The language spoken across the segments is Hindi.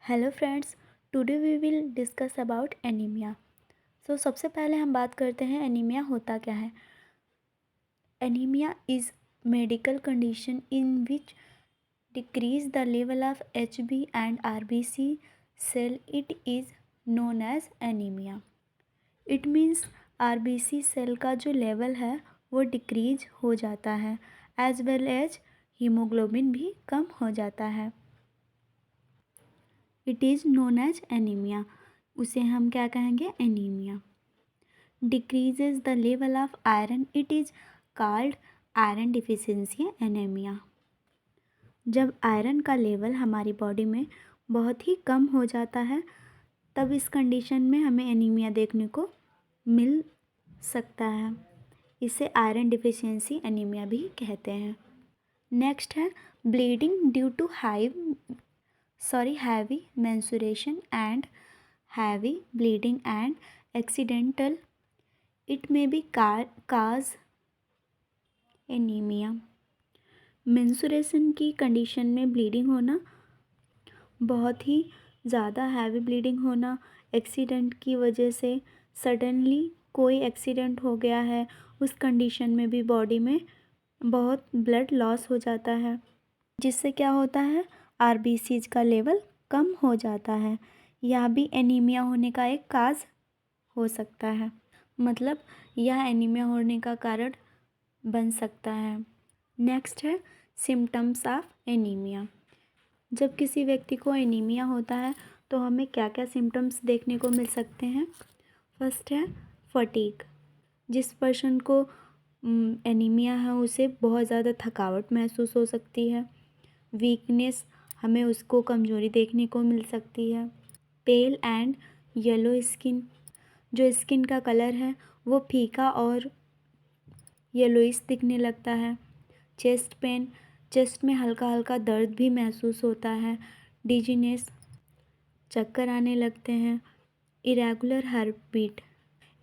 Hello friends, today we will discuss about anaemia. सबसे पहले हम बात करते हैं एनीमिया होता क्या है। Anaemia is medical condition in which decrease the level of HB and RBC cell. It is known as anaemia. It means RBC cell का जो लेवल है वो डिक्रीज हो जाता है, एज वेल एज हीमोग्लोबिन भी कम हो जाता है। It is known as anaemia. उसे हम क्या कहेंगे? Anaemia. Decreases the level of iron, it is called iron deficiency anaemia. जब आयरन का लेवल हमारी बॉडी में बहुत ही कम हो जाता है तब इस कंडीशन में हमें एनीमिया देखने को मिल सकता है। इसे आयरन डिफिशियंसी एनीमिया भी कहते हैं। नेक्स्ट है bleeding due to heavy menstruation and heavy bleeding and accidental. It may be cause anemia. Mensuration की कंडीशन में ब्लीडिंग होना, बहुत ही ज़्यादा हैवी ब्लीडिंग होना, एक्सीडेंट की वजह से सडनली कोई एक्सीडेंट हो गया है, उस कंडीशन में भी बॉडी में बहुत ब्लड लॉस हो जाता है, जिससे क्या होता है? RBCs का लेवल कम हो जाता है। यह भी एनीमिया होने का एक काज हो सकता है, मतलब यह एनीमिया होने का कारण बन सकता है। नेक्स्ट है सिम्टम्स ऑफ एनीमिया। जब किसी व्यक्ति को एनीमिया होता है तो हमें क्या क्या सिम्टम्स देखने को मिल सकते हैं? फर्स्ट है फटीग। जिस पर्सन को एनीमिया है उसे बहुत ज़्यादा थकावट महसूस हो सकती है। वीकनेस, हमें उसको कमज़ोरी देखने को मिल सकती है। पेल एंड येलो स्किन, जो स्किन का कलर है वो फीका और येलोइश दिखने लगता है। चेस्ट पेन, चेस्ट में हल्का हल्का दर्द भी महसूस होता है। डिजीनेस, चक्कर आने लगते हैं। इरेगुलर हार्ट बीट,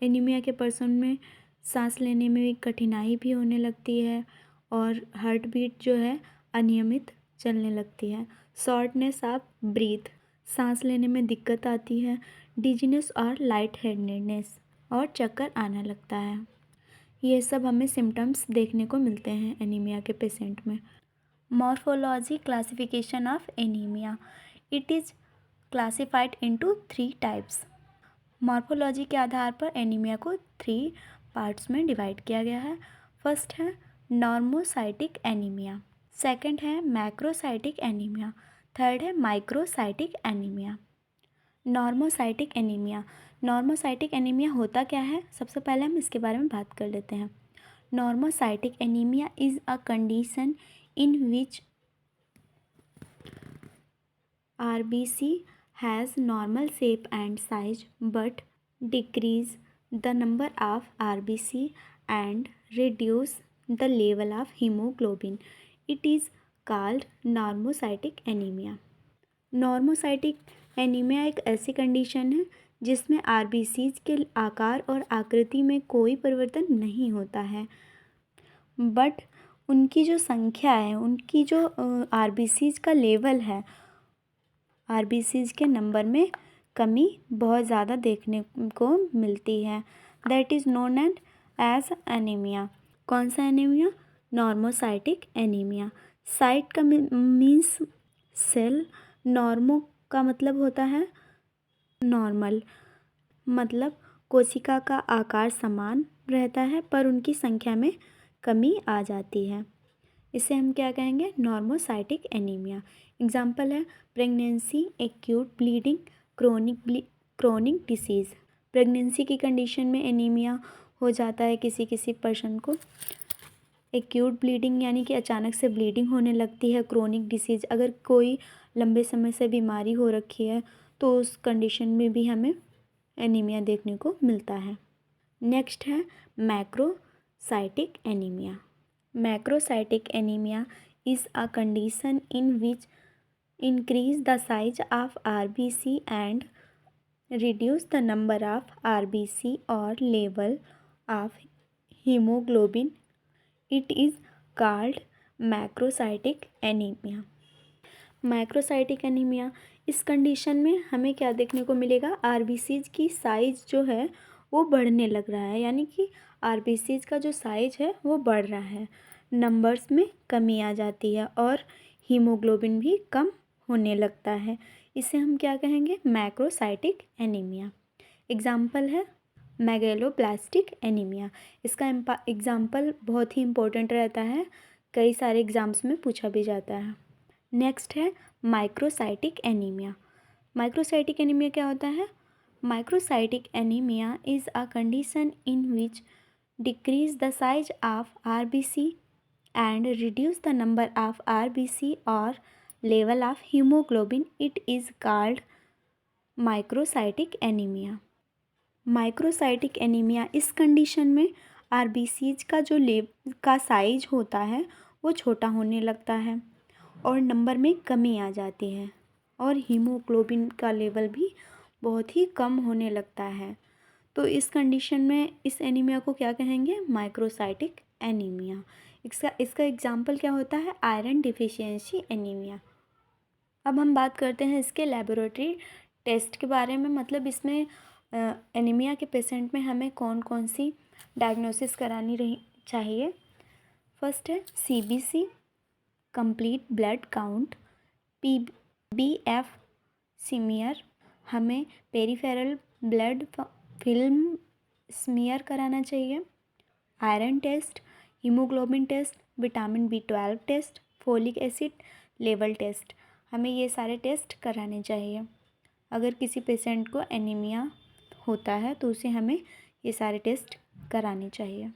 एनीमिया के पर्सन में सांस लेने में कठिनाई भी होने लगती है और हार्ट बीट जो है अनियमित चलने लगती है। शॉर्टनेस ऑफ ब्रीथ, सांस लेने में दिक्कत आती है। डिजीनेस और लाइट हेडेडनेस और चक्कर आने लगता है। ये सब हमें सिम्टम्स देखने को मिलते हैं एनीमिया के पेशेंट में। Morphology classification of anaemia, it is classified into 3 types. Morphology के आधार पर एनीमिया को 3 पार्ट्स में डिवाइड किया गया है। फर्स्ट है नॉर्मोसाइटिक एनीमिया, सेकंड है मैक्रोसाइटिक एनीमिया, थर्ड है microcytic anaemia. Normocytic anaemia, normocytic anaemia होता क्या है? सबसे पहले हम इसके बारे में बात कर लेते हैं। Normocytic anaemia is a condition in which RBC has normal shape and size but decrease the number of RBC and reduce the level of hemoglobin. It is called normocytic anemia. Normocytic anaemia एक ऐसी कंडीशन है जिसमें RBCs के आकार और आकृति में कोई परिवर्तन नहीं होता है, बट उनकी जो संख्या है, उनकी जो RBCs का लेवल है, RBCs के नंबर में कमी बहुत ज़्यादा देखने को मिलती है। That is known as anaemia. कौन सा एनीमिया? Normocytic anaemia. साइट का मीन्स सेल, नॉर्मो का मतलब होता है नॉर्मल, मतलब कोशिका का आकार समान रहता है पर उनकी संख्या में कमी आ जाती है। इसे हम क्या कहेंगे? Normocytic anaemia. एग्जाम्पल है pregnancy, acute bleeding, chronic disease. Pregnancy की कंडीशन में एनीमिया हो जाता है किसी किसी पर्सन को। एक्यूट ब्लीडिंग यानी कि अचानक से ब्लीडिंग होने लगती है। क्रोनिक डिसीज़, अगर कोई लंबे समय से बीमारी हो रखी है तो उस कंडीशन में भी हमें एनीमिया देखने को मिलता है। नेक्स्ट है macrocytic anaemia. Macrocytic anemia is a condition in which increase the size of RBC and reduce the number of RBC or level of hemoglobin. It is called macrocytic anemia. Macrocytic anemia इस कंडीशन में हमें क्या देखने को मिलेगा, आरबीसीज की साइज़ जो है वो बढ़ने लग रहा है, यानी कि आरबीसीज का जो साइज़ है वो बढ़ रहा है, नंबर्स में कमी आ जाती है और हीमोग्लोबिन भी कम होने लगता है। इसे हम क्या कहेंगे, मैक्रोसाइटिक एनीमिया। एग्जाम्पल है मेगैलोब्लास्टिक एनीमिया। इसका एग्जाम्पल बहुत ही इम्पोर्टेंट रहता है, कई सारे एग्ज़ाम्स में पूछा भी जाता है। नेक्स्ट है माइक्रोसाइटिक एनीमिया। माइक्रोसाइटिक एनीमिया क्या होता है? Microcytic anaemia is a condition in which decrease the size of RBC and reduce the number of RBC or level of hemoglobin. It is called microcytic anemia. Microcytic anaemia, इस कंडीशन में आरबीसीज का जो का साइज होता है वो छोटा होने लगता है और नंबर में कमी आ जाती है और हीमोग्लोबिन का लेवल भी बहुत ही कम होने लगता है। तो इस कंडीशन में इस एनीमिया को क्या कहेंगे, माइक्रोसाइटिक एनीमिया। इसका एग्जाम्पल क्या होता है, आयरन डिफिशियंसी एनीमिया। अब हम बात करते हैं इसके लेबोरेटरी टेस्ट के बारे में, मतलब इसमें एनीमिया के पेशेंट में हमें कौन कौन सी डायग्नोसिस करानी रही चाहिए। फर्स्ट है CBC, complete blood count, PBF smear, हमें पेरिफेरल ब्लड फिल्म स्मीयर कराना चाहिए, iron test, haemoglobin test, vitamin B12 test, folic acid level test, हमें ये सारे टेस्ट कराने चाहिए। अगर किसी पेशेंट को एनीमिया होता है तो उसे हमें ये सारे टेस्ट कराने चाहिए।